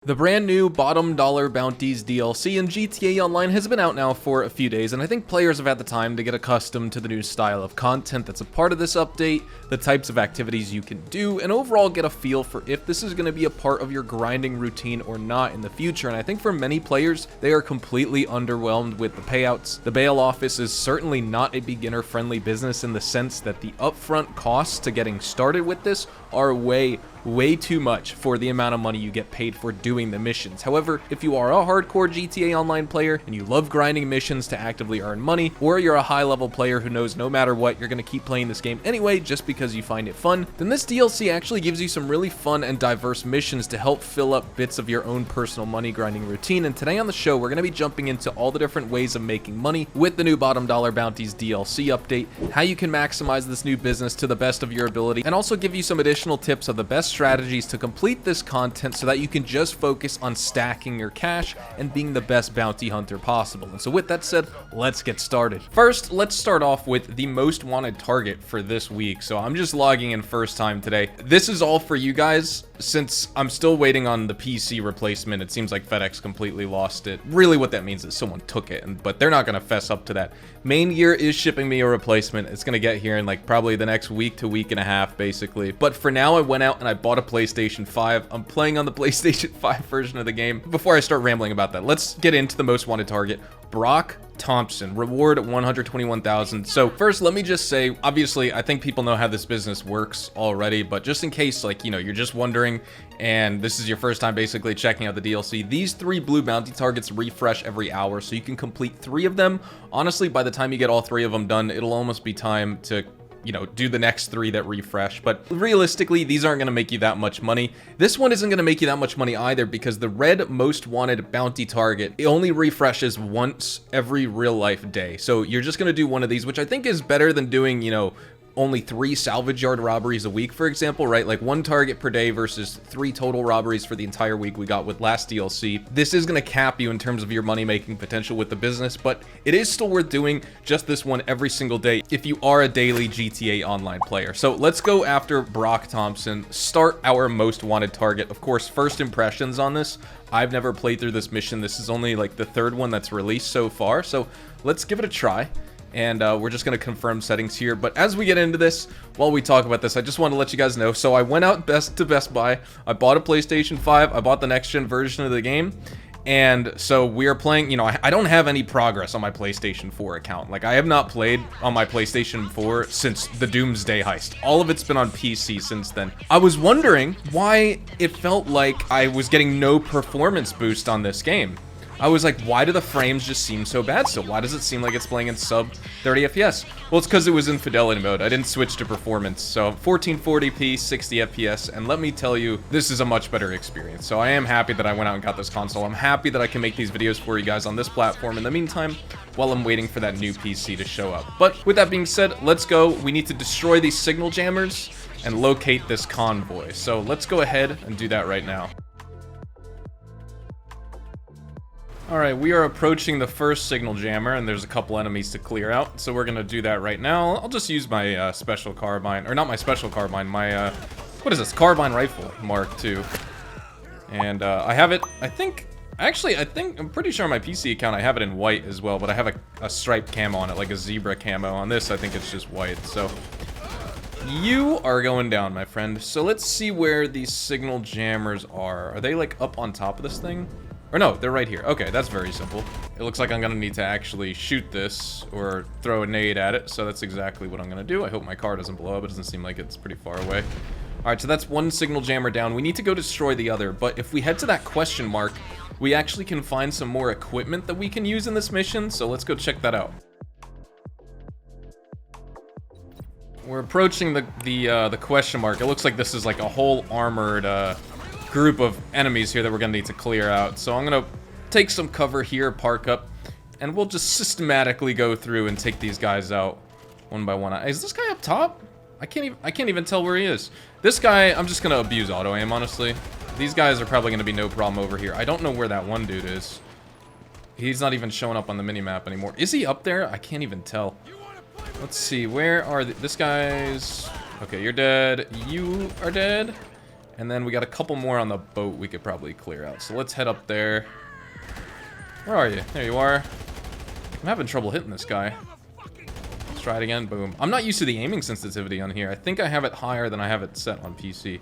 The brand new bottom dollar bounties DLC in GTA Online has been out now for a few days, and I think players have had the time to get accustomed to the new style of content that's a part of this update, the types of activities you can do, and overall get a feel for if this is going to be a part of your grinding routine or not in the future. And I think for many players, they are completely underwhelmed with the payouts. The bail office is certainly not a beginner-friendly business in the sense that the upfront costs to getting started with this are way too much for the amount of money you get paid for doing the missions. However, if you are a hardcore GTA Online player and you love grinding missions to actively earn money, or you're a high-level player who knows no matter what you're going to keep playing this game anyway just because you find it fun, then this DLC actually gives you some really fun and diverse missions to help fill up bits of your own personal money grinding routine. And today on the show, we're going to be jumping into all the different ways of making money with the new bottom dollar bounties DLC update, how you can maximize this new business to the best of your ability, and also give you some additional tips of the best strategies to complete this content so that you can just focus on stacking your cash and being the best bounty hunter possible. And so with that said, let's get started. First, let's start off with the most wanted target for this week. So I'm just logging in first time today. This is all for you guys. Since I'm still waiting on the PC replacement, it seems like FedEx completely lost it. Really what that means is someone took it, but they're not gonna fess up to that. Main Gear is shipping me a replacement. It's gonna get here in like probably the next week to week and a half, basically. But for now, I went out and I bought a PlayStation 5. I'm playing on the PlayStation 5 version of the game. Before I start rambling about that, let's get into the most wanted target. Brock Thompson, reward 121,000. So first, let me just say, obviously, I think people know how this business works already, but just in case, like, you know, you're just wondering, and this is your first time basically checking out the DLC, these 3 blue bounty targets refresh every hour, so you can complete 3 of them. Honestly, by the time you get all 3 of them done, it'll almost be time to, you know, do the next 3 that refresh. But realistically, these aren't going to make you that much money. This one isn't going to make you that much money either, because the red most wanted bounty target, it only refreshes once every real life day. So you're just going to do one of these, which I think is better than doing, you know, only 3 salvage yard robberies a week, for example, right? Like 1 target per day versus 3 total robberies for the entire week we got with last DLC. This is going to cap you in terms of your money-making potential with the business, but it is still worth doing just this one every single day if you are a daily GTA Online player. So let's go after Brock Thompson, start our most wanted target. Of course, first impressions on this. I've never played through this mission. This is only like the 3rd one that's released so far, so let's give it a try. And we're just going to confirm settings here. But as we get into this, while we talk about this, I just want to let you guys know. So I went out to Best Buy. I bought a PlayStation 5. I bought the next-gen version of the game. And so we are playing, you know, I don't have any progress on my PlayStation 4 account. Like, I have not played on my PlayStation 4 since the Doomsday Heist. All of it's been on PC since then. I was wondering why it felt like I was getting no performance boost on this game. I was like, why do the frames just seem so bad still? Why does it seem like it's playing in sub 30 FPS? Well, it's because it was in fidelity mode. I didn't switch to performance. So 1440p, 60 FPS, and let me tell you, this is a much better experience. So I am happy that I went out and got this console. I'm happy that I can make these videos for you guys on this platform in the meantime, while I'm waiting for that new PC to show up. But with that being said, let's go. We need to destroy these signal jammers and locate this convoy. So let's go ahead and do that right now. Alright, we are approaching the first signal jammer, and there's a couple enemies to clear out, so we're gonna do that right now. I'll just use my special carbine, or not my special carbine, my, what is this, carbine rifle, Mark II. And I have it, I think, I'm pretty sure on my PC account I have it in white as well, but I have a striped camo on it, like a zebra camo. On this, I think it's just white, so you are going down, my friend. So let's see where these signal jammers are. Are they, like, up on top of this thing? Or no, they're right here. Okay, that's very simple. It looks like I'm gonna need to actually shoot this or throw a nade at it, so that's exactly what I'm gonna do. I hope my car doesn't blow up. It doesn't seem like it's pretty far away. Alright, so that's 1 signal jammer down. We need to go destroy the other, but if we head to that question mark, we actually can find some more equipment that we can use in this mission, so let's go check that out. We're approaching the question mark. It looks like this is like a whole armored group of enemies here that we're gonna need to clear out. So I'm gonna take some cover here, park up, and we'll just systematically go through and take these guys out one by one. Is this guy up top? I can't even tell where he is. This guy, I'm just gonna abuse auto aim, honestly. These guys are probably gonna be no problem over here. I don't know where that one dude is. He's not even showing up on the minimap anymore. Is he up there? I can't even tell. Let's see, where are this guy's? Okay, you're dead. You are dead. And then we got a couple more on the boat we could probably clear out. So let's head up there. Where are you? There you are. I'm having trouble hitting this guy. Let's try it again. Boom. I'm not used to the aiming sensitivity on here. I think I have it higher than I have it set on PC.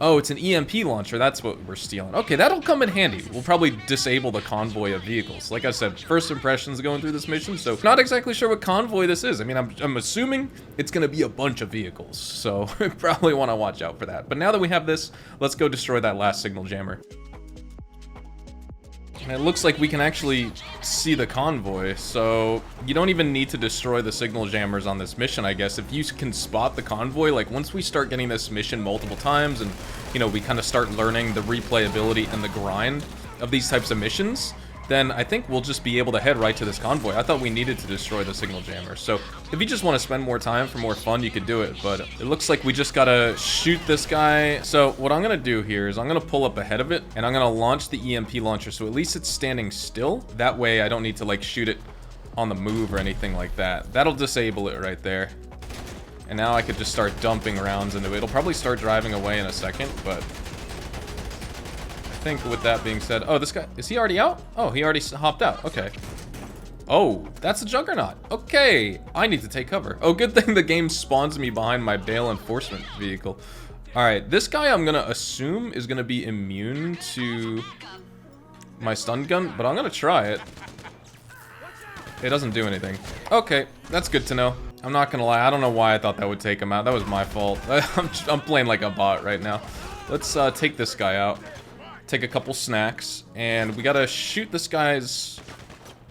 Oh, it's an EMP launcher. That's what we're stealing. Okay, that'll come in handy. We'll probably disable the convoy of vehicles. Like I said, first impressions going through this mission, so not exactly sure what convoy this is. I mean, I'm assuming it's going to be a bunch of vehicles, so we probably want to watch out for that. But now that we have this, let's go destroy that last signal jammer. And it looks like we can actually see the convoy, so you don't even need to destroy the signal jammers on this mission, I guess. If you can spot the convoy, like once we start getting this mission multiple times and, you know, we kind of start learning the replayability and the grind of these types of missions, then I think we'll just be able to head right to this convoy. I thought we needed to destroy the signal jammer. So if you just want to spend more time for more fun, you could do it. But it looks like we just gotta shoot this guy. So what I'm gonna do here is I'm gonna pull up ahead of it and I'm gonna launch the EMP launcher. So at least it's standing still. That way I don't need to like shoot it on the move or anything like that. That'll disable it right there. And now I could just start dumping rounds into it. It'll probably start driving away in a second, but I think with that being said, oh, this guy, is he already out? Oh, he already hopped out. Okay. Oh, that's a juggernaut. Okay, I need to take cover. Oh, good thing the game spawns me behind my bail enforcement vehicle. All right, this guy I'm gonna assume is gonna be immune to my stun gun, but I'm gonna try it. It doesn't do anything. Okay, that's good to know. I'm not gonna lie, I don't know why I thought that would take him out. That was my fault. I'm playing like a bot right now. Let's take this guy out. Take a couple snacks, and we gotta shoot this guy's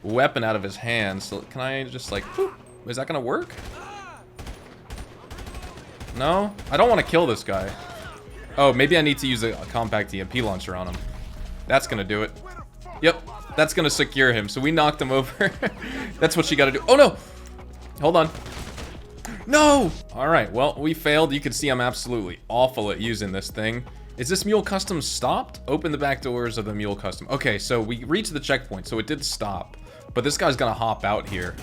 weapon out of his hand. So can I just like, whoop, is that gonna work? No? I don't want to kill this guy. Oh, maybe I need to use a compact EMP launcher on him. That's gonna do it. Yep, that's gonna secure him. So we knocked him over. That's what you gotta do. Oh no! Hold on. No! Alright, well, we failed. You can see I'm absolutely awful at using this thing. Is this Mule Custom stopped? Open the back doors of the Mule Custom. Okay, so we reached the checkpoint, so it did stop. But this guy's gonna hop out here.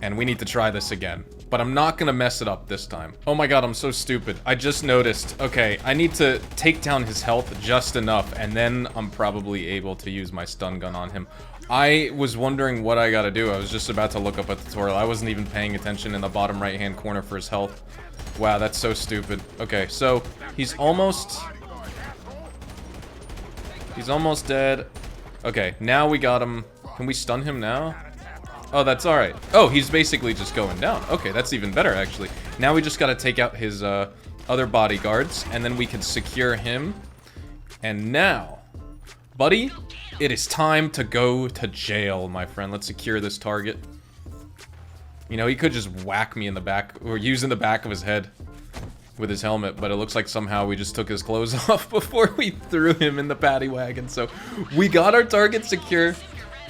And we need to try this again. But I'm not gonna mess it up this time. Oh my god, I'm so stupid. I just noticed. Okay, I need to take down his health just enough, and then I'm probably able to use my stun gun on him. I was wondering what I gotta do. I was just about to look up a tutorial. I wasn't even paying attention in the bottom right-hand corner for his health. Wow, that's so stupid. Okay, so he's almost dead. Okay, now we got him. Can we stun him now? Oh, that's alright. Oh, he's basically just going down. Okay, that's even better, actually. Now we just gotta take out his other bodyguards, and then we can secure him. And now, buddy, it is time to go to jail, my friend. Let's secure this target. You know, he could just whack me in the back, or use in the back of his head with his helmet, but it looks like somehow we just took his clothes off before we threw him in the paddy wagon. So we got our target secure.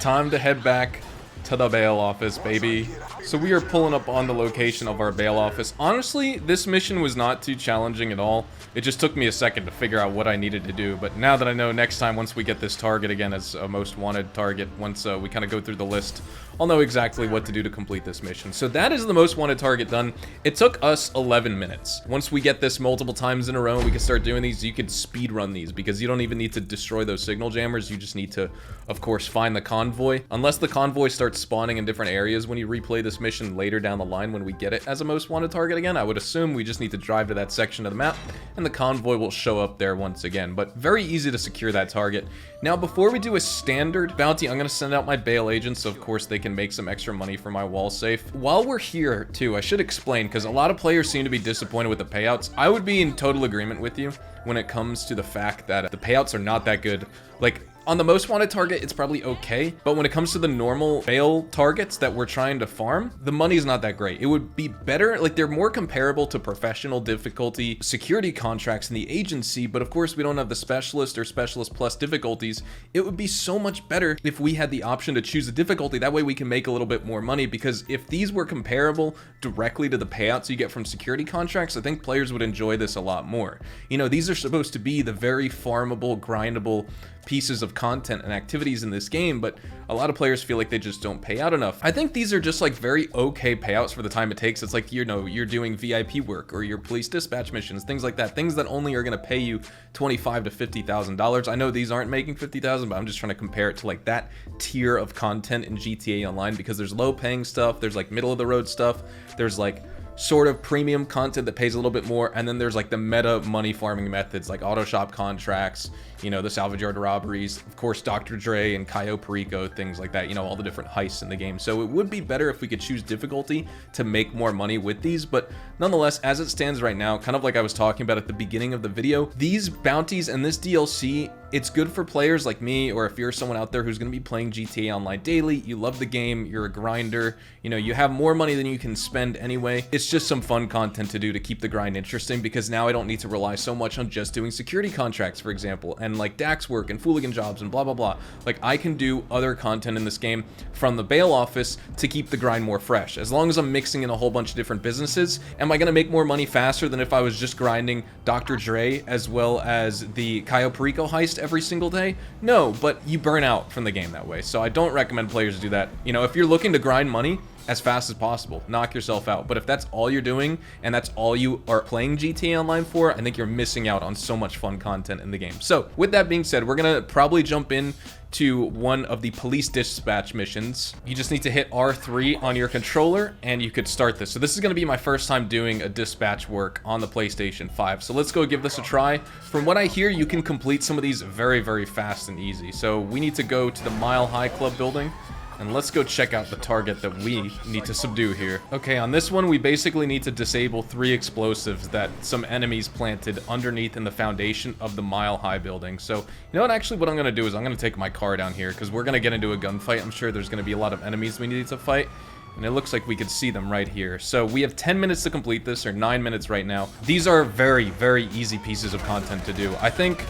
Time to head back to the bail office, baby. So we are pulling up on the location of our bail office. Honestly, this mission was not too challenging at all. It just took me a second to figure out what I needed to do. But now that I know, next time, once we get this target again as a most wanted target, once we kind of go through the list, I'll know exactly what to do to complete this mission. So that is the most wanted target done. It took us 11 minutes. Once we get this multiple times in a row, we can start doing these. You can speed run these because you don't even need to destroy those signal jammers. You just need to, of course, find the convoy. Unless the convoy starts spawning in different areas when you replay this mission later down the line when we get it as a most wanted target again, I would assume we just need to drive to that section of the map and the convoy will show up there once again. But very easy to secure that target. Now, before we do a standard bounty, I'm going to send out my bail agents, so of course they can make some extra money for my wall safe. While we're here, too, I should explain, because a lot of players seem to be disappointed with the payouts. I would be in total agreement with you when it comes to the fact that the payouts are not that good. Like, on the most wanted target, it's probably okay, but when it comes to the normal bail targets that we're trying to farm, the money's not that great. It would be better, like they're more comparable to professional difficulty security contracts in the agency, but of course we don't have the specialist or specialist plus difficulties. It would be so much better if we had the option to choose a difficulty. That way we can make a little bit more money, because if these were comparable directly to the payouts you get from security contracts, I think players would enjoy this a lot more. You know, these are supposed to be the very farmable, grindable pieces of content and activities in this game, but a lot of players feel like they just don't pay out enough. I think these are just like very okay payouts for the time it takes. It's like, you know, you're doing VIP work or your police dispatch missions, things like that, things that only are going to pay you $25,000 to $50,000. I know these aren't making $50,000, but I'm just trying to compare it to like that tier of content in GTA Online, because there's low paying stuff, there's like middle of the road stuff, there's like sort of premium content that pays a little bit more, and then there's like the meta money farming methods like auto shop contracts, you know, the salvage yard robberies, of course Dr. Dre and Cayo Perico, things like that, you know, all the different heists in the game. So it would be better if we could choose difficulty to make more money with these, but nonetheless, as it stands right now, kind of like I was talking about at the beginning of the video, these bounties and this DLC, it's good for players like me, or if you're someone out there who's going to be playing GTA Online daily, you love the game, you're a grinder, you know, you have more money than you can spend anyway. It's just some fun content to do to keep the grind interesting, because now I don't need to rely so much on just doing security contracts, for example, and like DAX work and fooligan jobs and blah blah blah. Like, I can do other content in this game from the bail office to keep the grind more fresh. As long as I'm mixing in a whole bunch of different businesses, am I going to make more money faster than if I was just grinding Dr. Dre as well as the Cayo Perico heist every single day? No, but you burn out from the game that way, so I don't recommend players do that. You know, if you're looking to grind money as fast as possible, knock yourself out. But if that's all you're doing and that's all you are playing GTA Online for, I think you're missing out on so much fun content in the game. So with that being said, we're gonna probably jump in to one of the police dispatch missions. You just need to hit R3 on your controller and you could start this. So this is going to be my first time doing a dispatch work on the PlayStation 5. So let's go give this a try. From what I hear, you can complete some of these very, very fast and easy. So we need to go to the Mile High Club building. And let's go check out the target that we need to subdue here. Okay, on this one, we basically need to disable 3 explosives that some enemies planted underneath in the foundation of the Mile High building. So, you know what, actually what I'm going to do is I'm going to take my car down here, because we're going to get into a gunfight. I'm sure there's going to be a lot of enemies we need to fight. And it looks like we could see them right here. So we have 10 minutes to complete this, or 9 minutes right now. These are very, very easy pieces of content to do. I think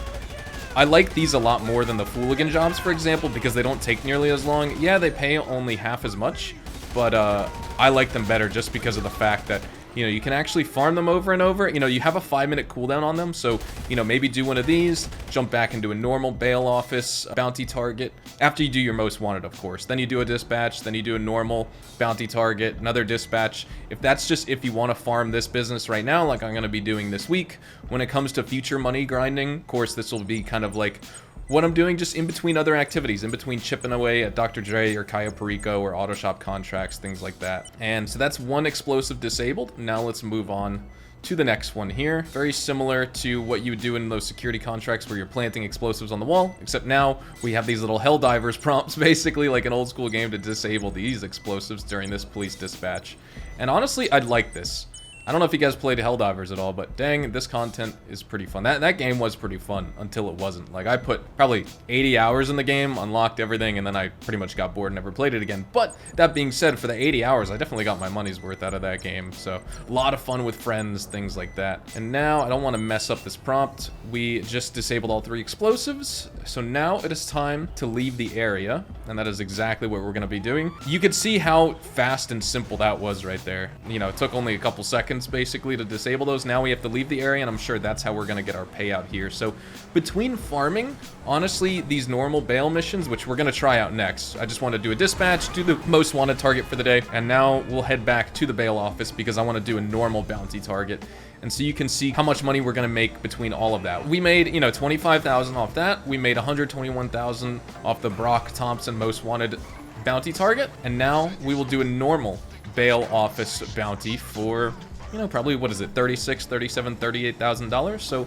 I like these a lot more than the fooligan jobs, for example, because they don't take nearly as long. Yeah, they pay only half as much, but I like them better just because of the fact that, you know, you can actually farm them over and over. You know, you have a 5-minute cooldown on them, so, you know, maybe do one of these, jump back into a normal bail office bounty target, after you do your most wanted, of course. Then you do a dispatch, then you do a normal bounty target, another dispatch. If that's just if you want to farm this business right now, like I'm going to be doing this week, when it comes to future money grinding, of course, this will be kind of like what I'm doing just in between other activities, in between chipping away at Dr. Dre or Cayo Perico or auto shop contracts, things like that. And so that's one explosive disabled. Now let's move on to the next one here. Very similar to what you would do in those security contracts where you're planting explosives on the wall, except now we have these little Helldivers prompts, basically like an old school game, to disable these explosives during this police dispatch. And honestly, I'd like this. I don't know if you guys played Helldivers at all, but dang, this content is pretty fun. That game was pretty fun until it wasn't. Like, I put probably 80 hours in the game, unlocked everything, and then I pretty much got bored and never played it again. But that being said, for the 80 hours, I definitely got my money's worth out of that game. So a lot of fun with friends, things like that. And now, I don't want to mess up this prompt. We just disabled all 3 explosives. So now it is time to leave the area, and that is exactly what we're going to be doing. You could see how fast and simple that was right there. You know, it took only a couple seconds basically to disable those. Now we have to leave the area, and I'm sure that's how we're going to get our payout here. So between farming, honestly, these normal bail missions, which we're going to try out next, I just want to do a dispatch, do the most wanted target for the day, and now we'll head back to the bail office because I want to do a normal bounty target. And so you can see how much money we're going to make between all of that. We made, you know, 25,000 off that. We made 121,000 off the Brock Thompson most wanted bounty target. And now we will do a normal bail office bounty for, you know, probably, what is it, $36,000, $37,000, $38,000. So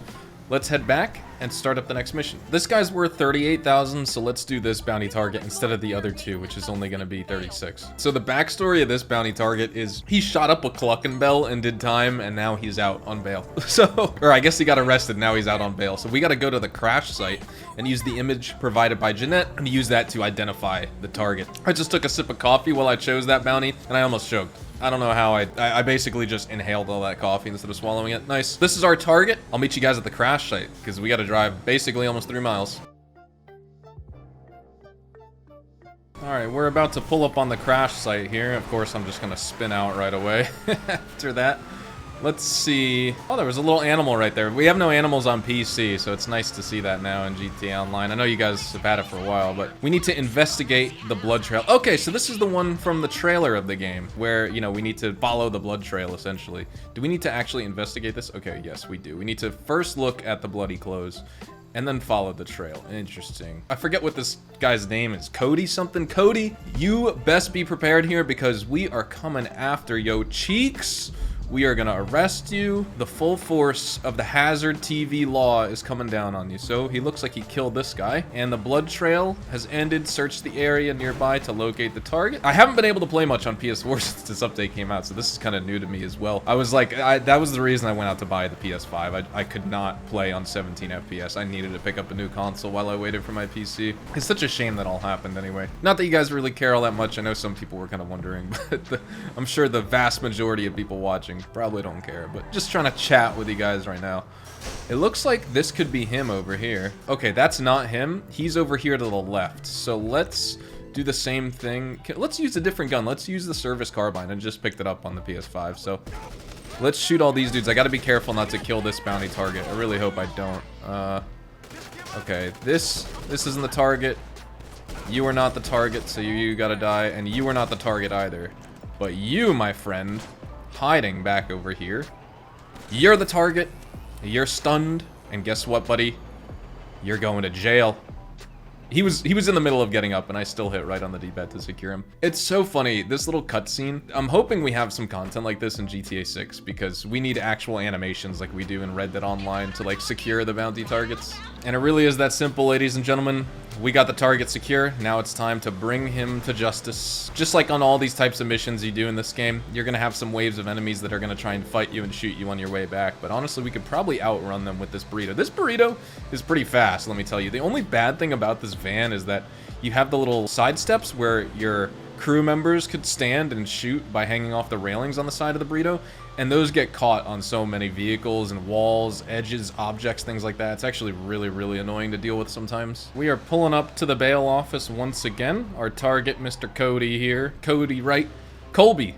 let's head back and start up the next mission. This guy's worth 38,000, so let's do this bounty target instead of the other 2, which is only going to be 36. So the backstory of this bounty target is he shot up a Cluckenbell and did time, and now he's out on bail. So, or I guess he got arrested, now he's out on bail. So we got to go to the crash site and use the image provided by Jeanette and use that to identify the target. I just took a sip of coffee while I chose that bounty, and I almost choked. I don't know how I basically just inhaled all that coffee instead of swallowing it. Nice. This is our target. I'll meet you guys at the crash site because we got to drive basically almost 3 miles. All right, we're about to pull up on the crash site here. Of course, I'm just going to spin out right away after that. Let's see. Oh, there was a little animal right there. We have no animals on PC, so it's nice to see that now in GTA Online. I know you guys have had it for a while, but we need to investigate the blood trail. Okay, so this is the one from the trailer of the game where, you know, we need to follow the blood trail, essentially. Do we need to actually investigate this? Okay, yes, we do. We need to first look at the bloody clothes and then follow the trail. Interesting. I forget what this guy's name is. Cody something? Cody, you best be prepared here because we are coming after yo cheeks. We are gonna arrest you. The full force of the Hazard TV law is coming down on you. So he looks like he killed this guy. And the blood trail has ended. Search the area nearby to locate the target. I haven't been able to play much on PS4 since this update came out, so this is kind of new to me as well. I was like, that was the reason I went out to buy the PS5. I could not play on 17 FPS. I needed to pick up a new console while I waited for my PC. It's such a shame that all happened anyway. Not that you guys really care all that much. I know some people were kind of wondering, but I'm sure the vast majority of people watching probably don't care, but just trying to chat with you guys right now. It looks like this could be him over here. Okay, that's not him. He's over here to the left. So let's do the same thing. Let's use a different gun. Let's use the service carbine. I just picked it up on the PS5. So let's shoot all these dudes. I gotta be careful not to kill this bounty target. I really hope I don't. Okay, this isn't the target. You are not the target, so you gotta die. And you are not the target either. But you, my friend, hiding back over here. You're the target. You're stunned. And guess what, buddy? You're going to jail. He was in the middle of getting up, and I still hit right on the D-pad to secure him. It's so funny, this little cutscene. I'm hoping we have some content like this in GTA 6, because we need actual animations like we do in Red Dead Online to, like, secure the bounty targets. And it really is that simple, ladies and gentlemen. We got the target secure. Now it's time to bring him to justice. Just like on all these types of missions you do in this game, you're gonna have some waves of enemies that are gonna try and fight you and shoot you on your way back. But honestly, we could probably outrun them with this burrito. This burrito is pretty fast, let me tell you. The only bad thing about this van is that you have the little side steps where your crew members could stand and shoot by hanging off the railings on the side of the burrito, and those get caught on so many vehicles and walls, edges, objects, things like that. It's actually really, really annoying to deal with sometimes. We are pulling up to the bail office once again. Our target, Mr. Cody here. Cody, right? Colby,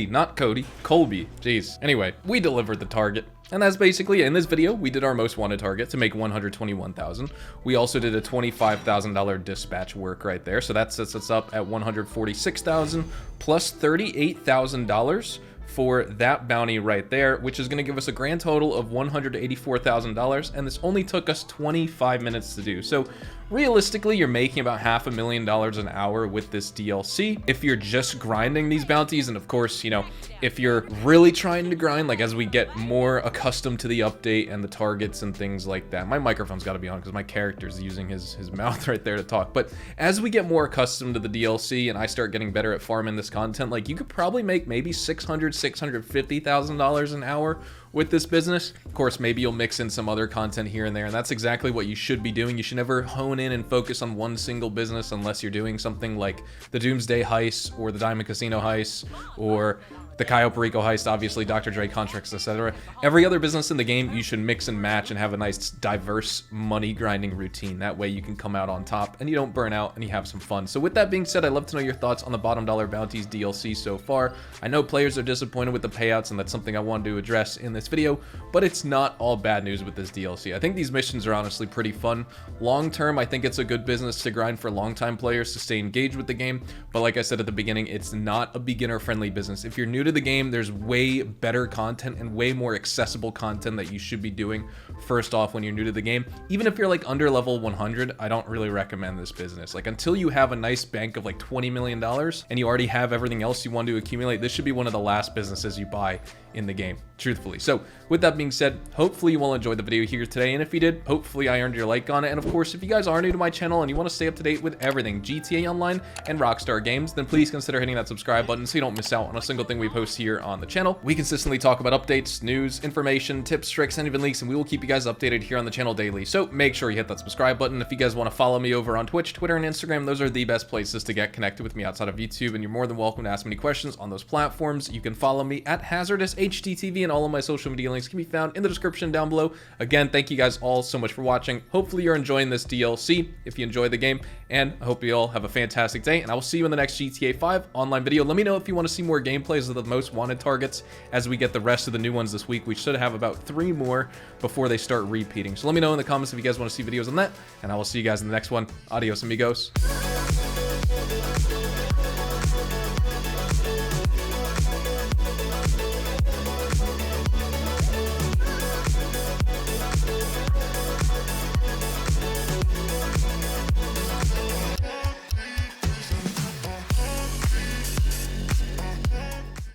not Cody. Colby. Jeez. Anyway, we delivered the target. And that's basically it. In this video, we did our most wanted target to make $121,000. We also did a $25,000 dispatch work right there. So that sets us up at $146,000 plus $38,000 for that bounty right there, which is going to give us a grand total of $184,000, and this only took us 25 minutes to do. So realistically, you're making about $500,000 an hour with this DLC if you're just grinding these bounties. And of course, you know, if you're really trying to grind, like as we get more accustomed to the update and the targets and things like that. My microphone's got to be on because my character's using his mouth right there to talk. But as we get more accustomed to the DLC and I start getting better at farming this content, like you could probably make maybe $650,000 an hour with this business. Of course, maybe you'll mix in some other content here and there, and that's exactly what you should be doing. You should never hone in and focus on one single business unless you're doing something like the Doomsday Heist or the Diamond Casino Heist or the Cayo Perico Heist, obviously, Dr. Dre contracts, etc. Every other business in the game, you should mix and match and have a nice, diverse money grinding routine. That way you can come out on top and you don't burn out and you have some fun. So with that being said, I'd love to know your thoughts on the Bottom Dollar Bounties DLC so far. I know players are disappointed with the payouts, and that's something I wanted to address in this video, but it's not all bad news with this DLC. I think these missions are honestly pretty fun. Long term, I think it's a good business to grind for long-time players to stay engaged with the game, but like I said at the beginning, it's not a beginner-friendly business. If you're new to the game, there's way better content and way more accessible content that you should be doing first off when you're new to the game. Even if you're like under level 100, I don't really recommend this business. Like until you have a nice bank of like $20 million and you already have everything else you want to accumulate, this should be one of the last businesses you buy in the game, truthfully. So with that being said, hopefully you will enjoy the video here today, and if you did, hopefully I earned your like on it. And of course, if you guys are new to my channel and you want to stay up to date with everything GTA Online and Rockstar Games, then please consider hitting that subscribe button so you don't miss out on a single thing we post here on the channel. We consistently talk about updates, news, information, tips, tricks, and even leaks, and we will keep you guys updated here on the channel daily. So make sure you hit that subscribe button. If you guys want to follow me over on Twitch, Twitter, and Instagram, those are the best places to get connected with me outside of YouTube, and you're more than welcome to ask me any questions on those platforms. You can follow me at HazardousHDTV, and and all of my social media links can be found in the description down below. Again, thank you guys all so much for watching. Hopefully you're enjoying this DLC if you enjoyed the game, and I hope you all have a fantastic day, and I will see you in the next GTA 5 online video. Let me know if you want to see more gameplays of the most wanted targets as we get the rest of the new ones this week. We should have about 3 more before they start repeating. So let me know in the comments if you guys want to see videos on that, and I will see you guys in the next one. Adios, amigos.